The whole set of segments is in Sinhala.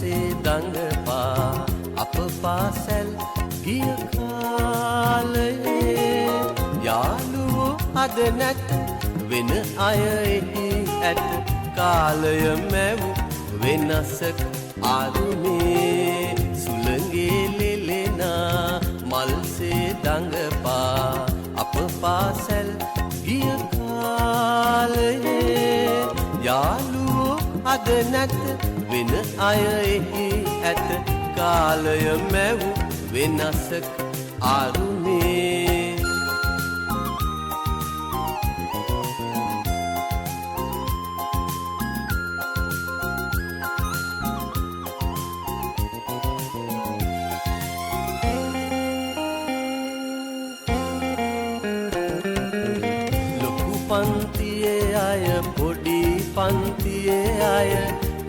මල්සේ දඟපා අප පාසැල් ගිය කාලයේ යාළුවෝ අද නැත වෙන අය එහි ඇත කාලය මැව් වෙනසක් ආරුමේ සුළඟේ ලෙලෙනා මල්සේ දඟපා අප පාසැල් ගිය කාලයේ යාළුවෝ අද නැත වෙන අය එහි ඇත කාලය මැව් වෙනසක් ආරුමේ පන්තියේ අය පොඩි පන්තියේ අය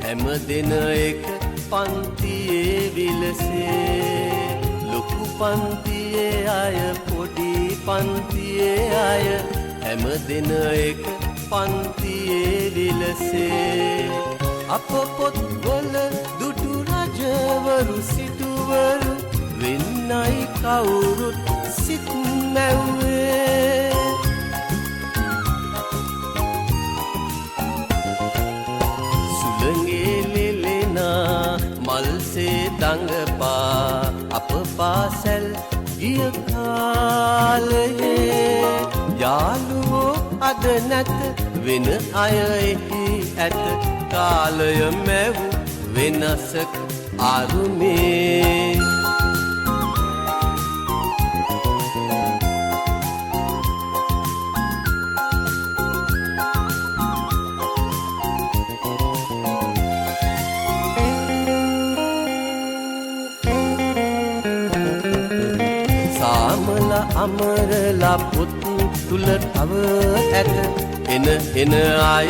හැම දෙන එක පන්තියේ විලසේ ලොකු පන්තියේ අය පොඩි පන්තියේ අය හැම දෙන එක පන්තියේ විලසේ අප පොත්වල දුටු රජවරු සිටුවරු වෙන්නයි කවුරුත් සිත් මැව්වේ මල්සේ දඟපා අප පාසැල් ගිය කාලයේ යාළුවෝ අද නැත වෙන අය එහි ඇත කාලය මැව් වෙනසක් ආරුමේ අමරලා පුත් තුල තව ඇත එන අය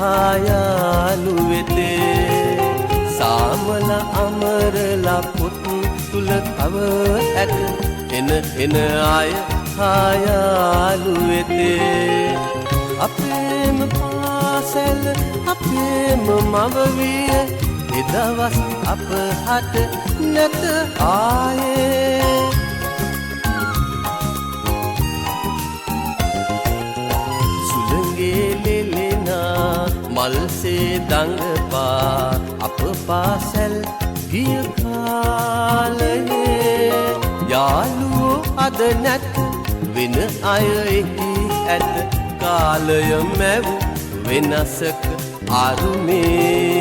ආයාලු වෙතේ සාමලා අමරලා පුත් තුල තව ඇත එන අය ආයාලු වෙතේ අපේම පාසැල අපේම මව විය එදවස් අප හට නැත ආයේ මල්සේ දඟපා අප පාසැල් ගිය කාලයේ යාළුවෝ අද නැත වෙන අය එහි ඇත කාලය මැව් වෙනසක ආරුමේ